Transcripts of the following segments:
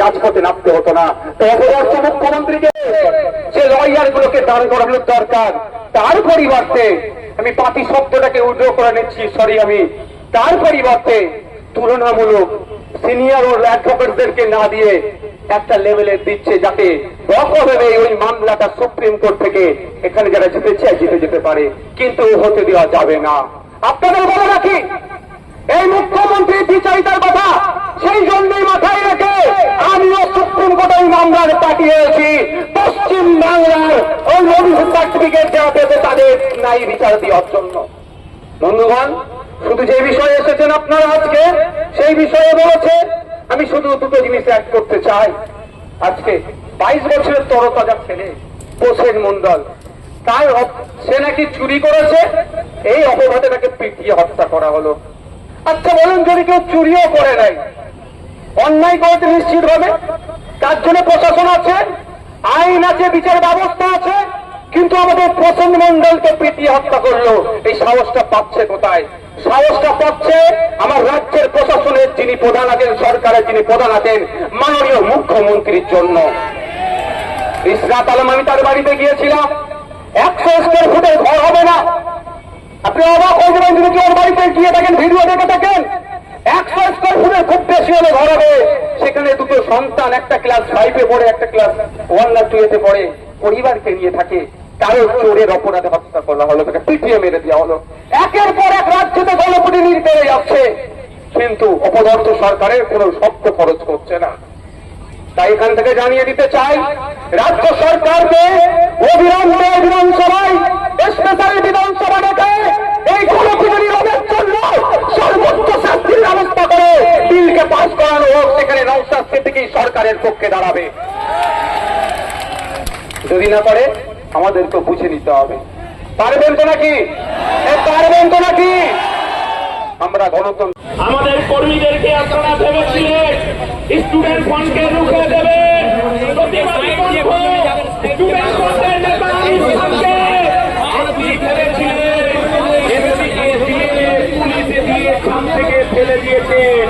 রাজপথে নামতে হতো না। তো অপদার্থ মুখ্যমন্ত্রীকে যে লয়ার গুলোকে দাঁড় করানোর দরকার, তার পরিবর্তে আমি পাতি শব্দটাকে উদ্র করে নিচ্ছি, সরি, আমি তার পরিবর্তে তুলনামূলক সিনিয়র অ্যাডভোকেটদেরকে না দিয়ে একটা লেভেলে দিচ্ছে, যাতে রকমভাবে ওই মামলাটা সুপ্রিম কোর্ট থেকে এখানে যারা জিতেছে জিতে যেতে পারে, কিন্তু হতে দেওয়া যাবে না। আপনাদের বলে রাখি, এই মুখ্যমন্ত্রীর বিচারিতার কথা সেই জন্যই মাথায় রেখে আমিও সুপ্রিম কোর্টে এই মামলার পাঠিয়েছি পশ্চিম বাংলার ওই অভিযোগ সার্টিফিকেট দেওয়া পেতে তাদের ন্যায় বিচার দেওয়ার জন্য। বন্ধুগণ, শুধু যে বিষয়ে এসেছেন আপনারা আজকে, সেই বিষয়ে বলেছে, আমি শুধু দুটো জিনিস অ্যাড করতে চাই। আজকে 22 বছরের তরতাজা ছেলে প্রসেন মন্ডল, তার সে নাকি চুরি করেছে, এই অপরাধে তাকে পিটিয়ে হত্যা করা হলো। আচ্ছা বলুন, যদি কেউ চুরিও করে নাই, অন্যায় করেছে নিশ্চিত ভাবে, তার জন্য প্রশাসন আছে, আইন আছে, বিচার ব্যবস্থা আছে, কিন্তু আমাদের প্রসেন মন্ডলকে পিটিয়ে হত্যা করলো, এই সাহসটা পাচ্ছে কোথায়? সাহসটা পাচ্ছে আমার রাজ্যের প্রশাসনের যিনি প্রধান আছেন, সরকারের যিনি প্রধান আছেন, মাননীয় মুখ্যমন্ত্রীর জন্য। ইসরাত আলম, আমি তার বাড়িতে গিয়েছিলাম, 100 স্কয়ার ফুটের ঘর হবে না। আপনি অবাক হয়ে যাবেন যদি ওর বাড়িতে গিয়ে থাকেন, ভিডিও দেখে থাকেন। 100 স্কয়ার ফুটের খুব বেশি হলে ঘর হবে, সেখানে দুটো সন্তান, একটা ক্লাস 5-এ পড়ে, একটা ক্লাস 1 না 2-তে পড়ে, পরিবারকে নিয়ে থাকে, তারও চোরের অপরাধে হত্যা করা হলো, তাকে পিটিয়ে মেরে দেওয়া হলো। একের পর এক রাজ্যতে গণপিটি বেড়ে যাচ্ছে, কিন্তু অপদার্থ সরকারের কোনো শব্দ খরচ করছে না। তাই এখান থেকে জানিয়ে দিতে চাই, রাজ্য সরকারকে অবিলম্বে বিধানসভায় স্পেশাল বিধানসভা ডেকে এই গণপিটুনি রোধের জন্য সর্বোচ্চ শাস্তির ব্যবস্থা করে বিলকে পাস করানো হোক, সেখানে নওশাদ সিদ্দিকী সরকারের পক্ষে দাঁড়াবে। যদি না করে আমাদেরকে বুঝে নিতে হবে। পারবেন তো নাকি? পারবেন তো নাকি? আমরা গণতন্ত্র, আমাদের কর্মীদেরকে আপনারা ভেবেছিলেন স্টুডেন্ট ফ্রন্টকে রুখে দেবে, প্রতিবাদী কণ্ঠ স্টুডেন্ট ফ্রন্টের নেতা ইসলামকে আপনি ভেবেছিলেন এমপিকে দিয়ে পুলিশে দিয়ে খাম থেকে ফেলে দিয়েছেন।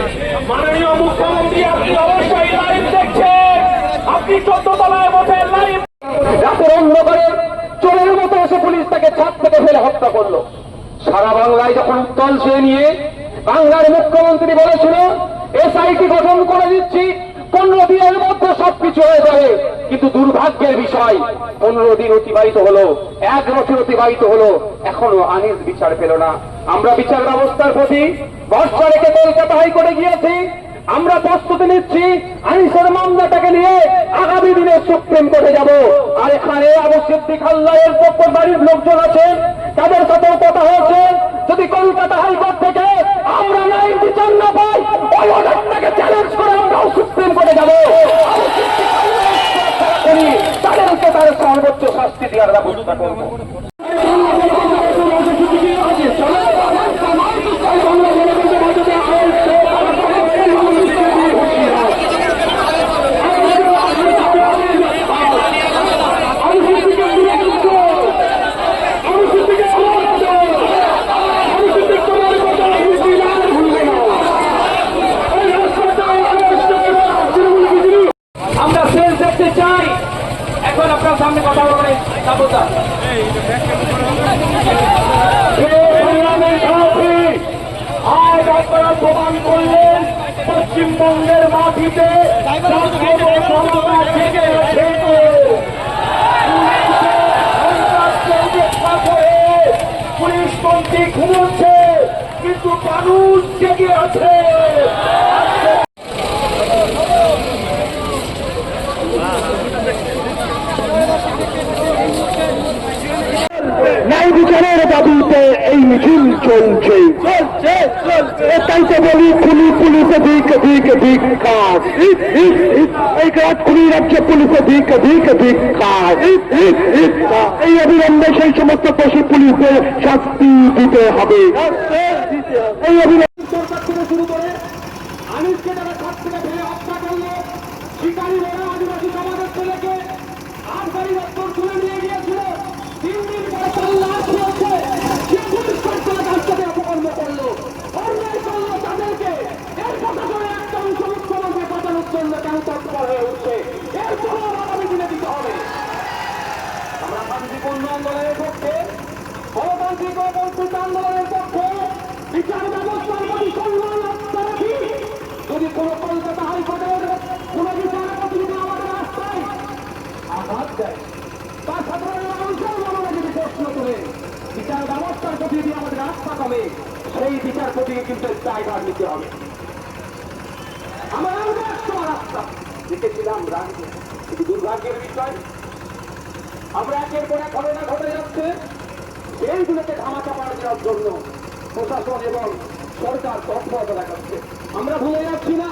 মাননীয় মুখ্যমন্ত্রী, আপনি অবশ্যই লাইভ দেখছেন, আপনি 14 তলায় বসে লাইভ। রাতের অন্ধকারে চোরের মতো এসে পুলিশ তাকে ছাদ থেকে ফেলে হত্যা করলো। সারা বাংলায় যখন উত্তল সে নিয়ে বাংলার মুখ্যমন্ত্রী বলেছিল এসআইটি গঠন করে দিচ্ছি, 15 দিনের মধ্যে সবকিছু হয়ে যাবে, কিন্তু দুর্ভাগ্যের বিষয় 15 দিন অতিবাহিত হলো, 1 বছর অতিবাহিত হলো, এখনো আনিস বিচার পেল না। আমরা বিচার ব্যবস্থার প্রতি ভরসা রেখে কলকাতা হাইকোর্টে গিয়েছি, আমরা প্রস্তুতি নিচ্ছি আনিসের মামলাটাকে নিয়ে আগামী দিনে সুপ্রিম কোর্টে যাব। আর এখানে আবু সিদ্দিক আল্লাহের পক্ষ বাড়ির লোকজন আছেন, তাদের সাথেও কথা হয়েছে, যদি কলকাতা হাইকোর্ট থেকে আমরা ন্যায় বিচার না পাই, ওই অর্ডারটাকে চ্যালেঞ্জ করে আমরাও সুপ্রিম কোর্টে যাব, তাদেরকে তার সর্বোচ্চ শাস্তি দেওয়ার ব্যবস্থা করব। এখন আপনার সামনে কথা বলবেন আজ আপনারা প্রমাণ করলেন পশ্চিমবঙ্গের মাটিতে পুলিশ মন্ত্রী ঘুমোচ্ছে, কিন্তু কানুন জেগে আছে। ন্যায় বিচারের দাবিতে এই মিছিল চলছে, এটাই তো বলি খুনি পুলিশে দিক দিক দিক কাজ, এই কাজ খুনি রাজ্যে পুলিশে দিক দিক দিক কাজ। এই অবিলম্বে সেই সমস্ত দোষী পুলিশদের শাস্তি দিতে হবে। এই অবিলম্বে সরকার থেকে শুরু করে আনিসকে তারা ছাদ থেকে ফেলে হত্যা করলো, শিকারী বড় আদিবাসী সমাজের ছেলেকে আবগারি দপ্তর তুলে নিয়ে গিয়েছিল, 3 দিন পরে তার লাশ হয়েছে, সে পুলিশ সরকার তার সাথে অপকর্ম করলো, অন্যায় করলো তাদেরকে। এর প্রশাসনের একটা অংশ মুখ্যমন্ত্রী বাঁচানোর জন্য কেন তৎপর সাংস্কৃতিক ও বঞ্চিত আন্দোলনের পক্ষে বিচার ব্যবস্থার প্রতি সম্মান রক্ষা রাখি। যদি কোনো কলকাতা হাইকোর্টের কোন বিচারপতি যদি আমাদের রাস্তায় আঘাত দেয়, বা সাধারণ মানুষের মনে যদি প্রশ্ন করে বিচার ব্যবস্থার প্রতি যদি আমাদের আস্থা কমে, সেই বিচারপতিকে কিন্তু দায়ভার নিতে হবে। আমরা রাস্তা লিখেছিলাম রাজ্যে, কিন্তু দুর্ভাগ্যের বিষয় আমরা একের পর এক ঘটনা ঘটে যাচ্ছে, সেইগুলোকে ধামাচাপা দেওয়ার জন্য প্রশাসন এবং সরকার তৎপরতা দেখাচ্ছে। আমরা ভুলে যাচ্ছি না